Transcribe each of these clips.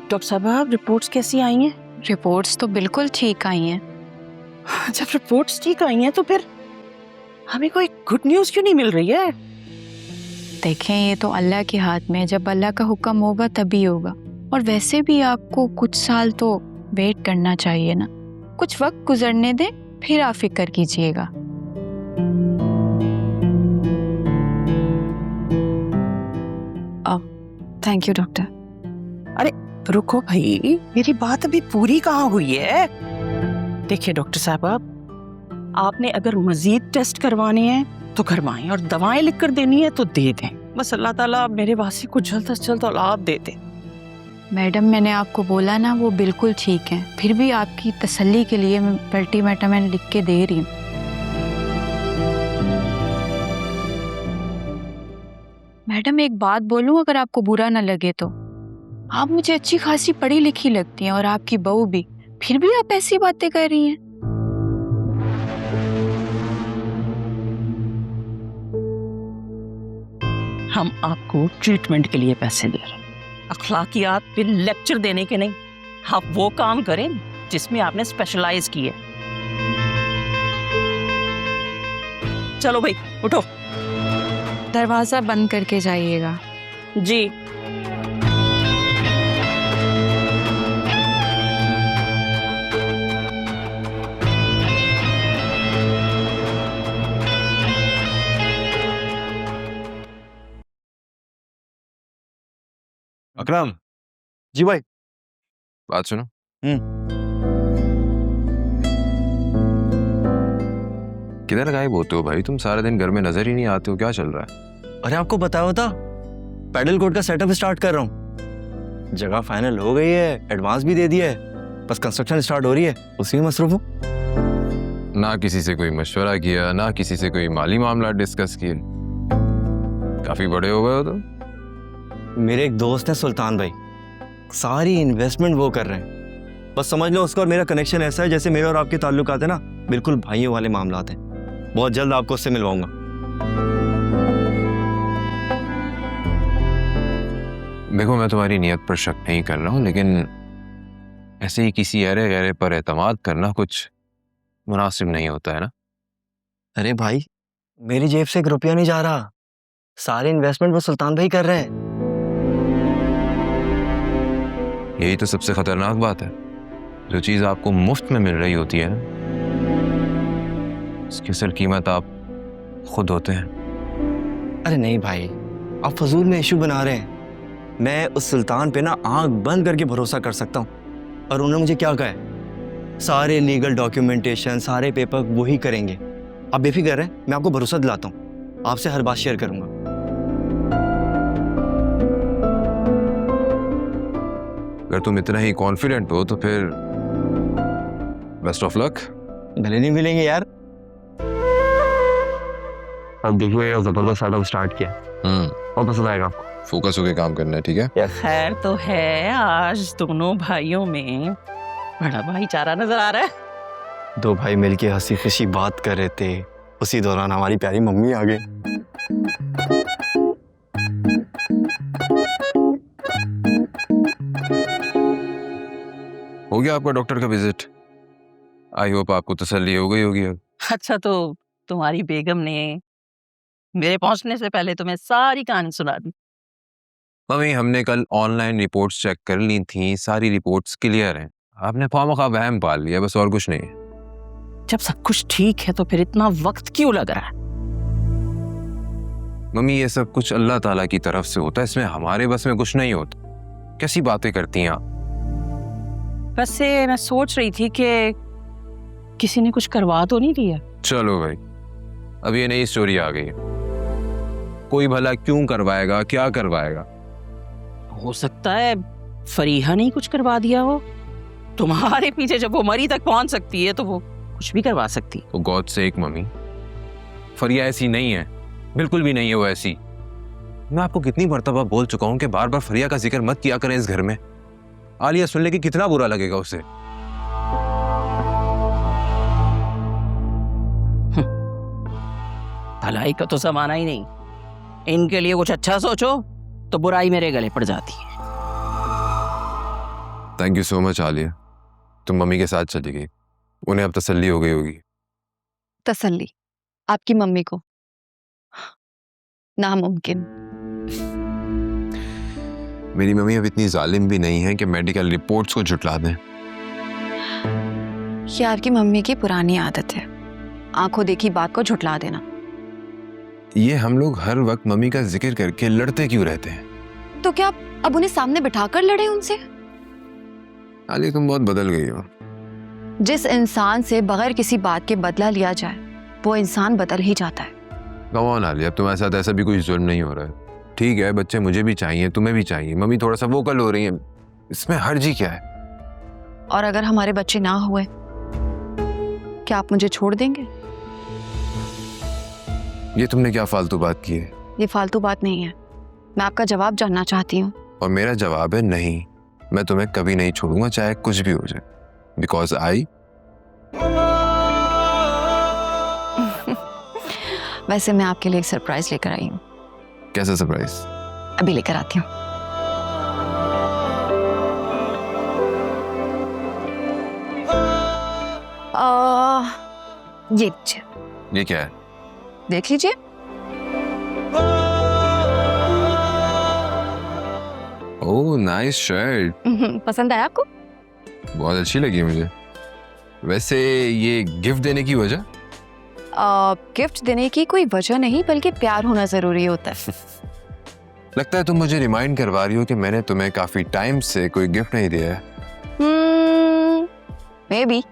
Doctor साहब reports कैसी आई हैं? रिपोर्ट्स तो बिल्कुल ठीक आई हैं। जब रिपोर्ट्स ठीक आई हैं तो फिर हमें कोई गुड न्यूज़ क्यों नहीं मिल रही है? देखें, ये तो अल्लाह के हाथ में है, जब अल्लाह का हुक्म होगा तभी होगा। और वैसे भी आपको कुछ साल तो वेट करना चाहिए ना, कुछ वक्त गुजरने दें फिर आप फिक्र कीजिएगा। Thank you doctor. अरे रुको भाई, मेरी बात अभी पूरी कहाँ हुई है? देखिए डॉक्टर साहब, आपने अगर मजीद टेस्ट करवाने हैं तो करवाएं और दवाएं लिख कर देनी है तो दे दें। बस अल्लाह ताला मेरे वासी को जल्द से जल्द औलाद दे दे। मैडम, मैंने आपको बोला ना वो बिल्कुल ठीक है, फिर भी आपकी तसल्ली के लिए मैं मल्टीविटामिन लिख के दे रही हूँ। मैडम एक बात बोलूं, अगर आपको बुरा ना लगे तो, आप मुझे अच्छी खासी पढ़ी लिखी लगती हैं और आपकी बहू भी, फिर भी आप ऐसी बातें कर रही हैं। हम आपको ट्रीटमेंट के लिए पैसे दे रहे हैं, अखलाकियात पे लेक्चर देने के नहीं। आप वो काम करें जिसमें आपने स्पेशलाइज की है। चलो भाई उठो। दरवाजा बंद करके जाइएगा। जी। अकरम, जी भाई। बात सुनो। किधर गायब होते हो भाई? तुम सारे दिन घर में नजर ही नहीं आते हो, क्या चल रहा है? अरे आपको बताया होता, पैडल कोर्ट का सेटअप स्टार्ट कर रहा हूँ। जगह फाइनल हो गई है, एडवांस भी दे दिया है, बस कंस्ट्रक्शन स्टार्ट हो रही है, उसी में मसरूफ हूँ। ना किसी से कोई मशवरा किया, ना किसी से कोई माली मामला डिस्कस किए। काफी बड़े हो गए हो तो। मेरे एक दोस्त है सुल्तान भाई, सारी इन्वेस्टमेंट वो कर रहे हैं। बस समझ लो उसका और मेरा कनेक्शन ऐसा है जैसे मेरे और आपके ताल्लुकात है ना, बिल्कुल भाइयों वाले मामलात हैं। बहुत जल्द आपको उससे मिलवाऊंगा। देखो, मैं तुम्हारी नीयत पर शक नहीं कर रहा हूँ, लेकिन ऐसे ही किसी अरे गहरे पर एतमाद करना कुछ मुनासिब नहीं होता है ना। अरे भाई, मेरी जेब से 1 रुपया नहीं जा रहा, सारी इन्वेस्टमेंट वो सुल्तान भाई कर रहे हैं। यही तो सबसे खतरनाक बात है। जो चीज आपको मुफ्त में मिल रही होती है ना, उसकी असल कीमत आप खुद होते हैं। अरे नहीं भाई, आप फजूल में इशू बना रहे हैं। मैं उस सुल्तान पे ना आंख बंद करके भरोसा कर सकता हूँ, और उन्होंने मुझे क्या कहा है, सारे लीगल डॉक्यूमेंटेशन, सारे पेपर वही करेंगे। आप बेफिक्र रहें, मैं आपको भरोसा दिलाता हूँ, आपसे हर बात शेयर करूंगा। अगर तुम इतना ही कॉन्फिडेंट हो तो फिर बेस्ट ऑफ लक। गले नहीं मिलेंगे यार। अब देखो, ये जबरदस्त सेटअप स्टार्ट किया, और पसंद आएगा आपको। फोकस होके काम करना है, ठीक है? खैर तो है, आज दोनों भाइयों में बड़ा भाईचारा नजर आ रहा है। 2 भाई मिलके हंसी खुशी बात कर रहे थे, उसी दौरान हमारी प्यारी मम्मी आ गई। हो गया आपका डॉक्टर का विजिट? आई होप आपको तसल्ली हो गई होगी अब। अच्छा, तो तुम्हारी बेगम ने मेरे पहुंचने से पहले तुम्हें सारी कहानी सुना दी? मम्मी, हमने कल ऑनलाइन रिपोर्ट्स चेक कर ली थी, सारी रिपोर्ट्स क्लियर हैं। आपने ख्वामख्वाह वहम पाल लिया, बस और कुछ नहीं है। जब सब कुछ ठीक है तो फिर इतना वक्त क्यों लग रहा है? मम्मी, ये सब कुछ अल्लाह ताला की तरफ से होता है, इसमें हमारे बस में कुछ नहीं होता। कैसी बातें करती हैं आप? वैसे मैं सोच रही थी कि किसी ने कुछ करवा तो नहीं दिया? चलो भाई, अब ये नई स्टोरी आ गई है। कोई भला क्यों करवाएगा, क्या करवाएगा? हो सकता है फरीहा ने कुछ करवा दिया हो। तुम्हारे पीछे जब वो मरी तक पहुंच सकती है तो वो कुछ भी करवा सकती है। तो गॉड सेक मम्मी, फरिया ऐसी नहीं है, बिल्कुल भी नहीं है वो ऐसी। मैं आपको कितनी मर्तबा बोल चुका हूं कि बार बार फरिया का जिक्र मत किया करें इस घर में। आलिया सुन ले कि कितना बुरा लगेगा उसे। भलाई का तो जमाना ही नहीं, इनके लिए कुछ अच्छा सोचो तो बुराई मेरे गले पड़ जाती है। Thank you so much Alia, तुम मम्मी के साथ चली गई, उन्हें अब तसल्ली हो गई होगी। तसल्ली आपकी मम्मी को? नामुमकिन। मेरी मम्मी अब इतनी जालिम भी नहीं है कि मेडिकल रिपोर्ट्स को झुटला दें। ये आपकी मम्मी की पुरानी आदत है, आंखों देखी बात को झुटला देना। ये हम लोग हर वक्त मम्मी का जिक्र करके लड़ते क्यों रहते हैं? तो क्या अब उन्हें सामने बिठाकर लड़े उनसे? आलिया तुम बहुत बदल गई हो। जिस इंसान से बगैर किसी बात के बदला लिया जाए वो इंसान बदल ही जाता है। कम ऑन आलिया, तुम्हारे साथ ऐसा भी कोई जुल्म नहीं हो रहा है। ठीक है, बच्चे मुझे भी चाहिए, तुम्हें भी चाहिए, मम्मी थोड़ा सा वोकल हो रही है, इसमें हर्जी क्या है? और अगर हमारे बच्चे ना हुए, क्या आप मुझे छोड़ देंगे? ये तुमने क्या फालतू बात की है? ये फालतू बात नहीं है, मैं आपका जवाब जानना चाहती हूँ। और मेरा जवाब है नहीं, मैं तुम्हें कभी नहीं छोड़ूंगा, चाहे कुछ भी हो जाए, बिकॉज आई। वैसे मैं आपके लिए एक सरप्राइज लेकर आई हूँ। कैसा सरप्राइज? अभी लेकर आती हूँ। ये लीजिए, ये क्या है? देख लीजिए। ओह नाइस शर्ट, पसंद आया आपको? बहुत अच्छी लगी मुझे। वैसे ये गिफ्ट देने की वजह? गिफ्ट देने की कोई वजह नहीं, बल्कि प्यार होना जरूरी होता है। लगता है तुम मुझे रिमाइंड करवा रही हो कि मैंने तुम्हें काफी टाइम से कोई गिफ्ट नहीं दिया है। May be.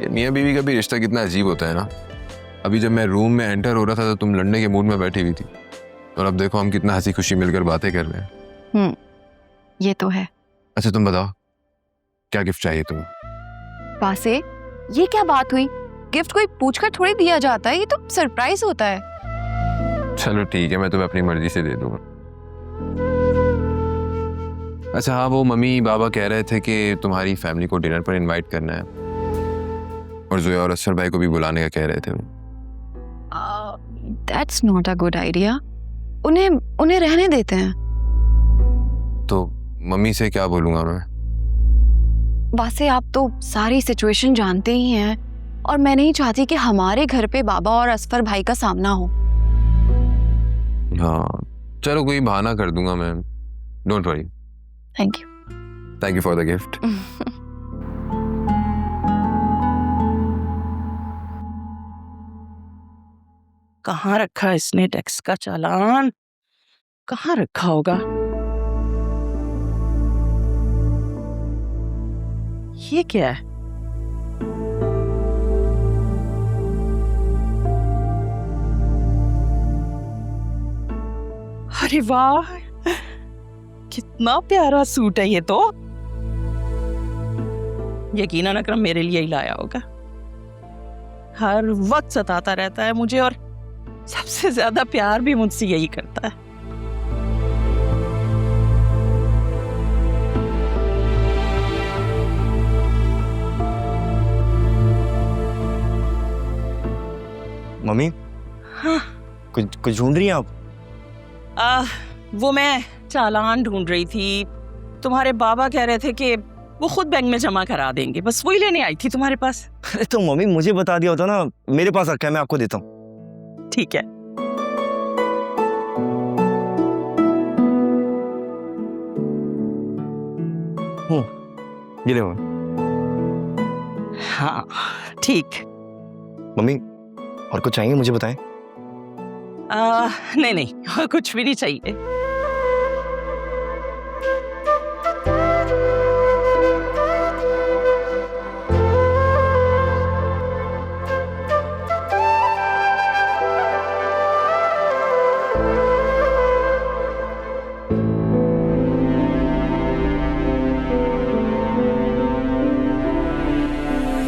ये मियाँ बीवी का भी रिश्ता कितना अजीब होता है ना। अभी जब मैं रूम में एंटर हो रहा था तो तुम लड़ने के मूड में बैठी हुई थी, और अब देखो हम कितना हंसी खुशी मिलकर बातें कर रहे हैं। ये तो है। अच्छा तुम बताओ, क्या गिफ्ट चाहिए तुम्हें? पासे, ये क्या बात हुई? गिफ्ट कोई पूछकर थोड़ी दिया जाता है, ये तो सरप्राइज होता है। चलो ठीक है, मैं तुम्हें अपनी मर्जी से दे दूंगा। अच्छा हाँ, वो मम्मी बाबा कह रहे थे कि तुम्हारी फैमिली को डिनर पर इनवाइट करना है, और जोया और असफर भाई को भी बुलाने का कह रहे थे। That's not a good idea. उन्हें रहने देते हैं। तो मम्मी से क्या बोलूंगा मैं? वैसे आप तो सारी सिचुएशन जानते ही हैं, और मैं नहीं चाहती कि हमारे घर पे बाबा और असफर भाई का सामना हो। हाँ चलो, कोई बहाना कर दूंगा मैं, don't worry. Thank you for the gift. कहाँ रखा इसने टैक्स का चालान? कहाँ रखा होगा? ये क्या है? अरे वाह, कितना प्यारा सूट है ये तो। यकीनन अकरम मेरे लिए ही लाया होगा। हर वक्त सताता रहता है मुझे, और सबसे ज्यादा प्यार भी मुझसे यही करता है। मम्मी, हाँ। कुछ ढूंढ रही हैं आप? वो मैं चालान ढूंढ रही थी। तुम्हारे बाबा कह रहे थे कि वो खुद बैंक में जमा करा देंगे, बस वही लेने आई थी तुम्हारे पास। अरे तो मम्मी मुझे बता दिया होता ना, मेरे पास रखा है, मैं आपको देता हूँ। ठीक है। ये ले मम्मी। हाँ ठीक। मम्मी और कुछ चाहिए मुझे बताएं। नहीं कुछ भी नहीं चाहिए।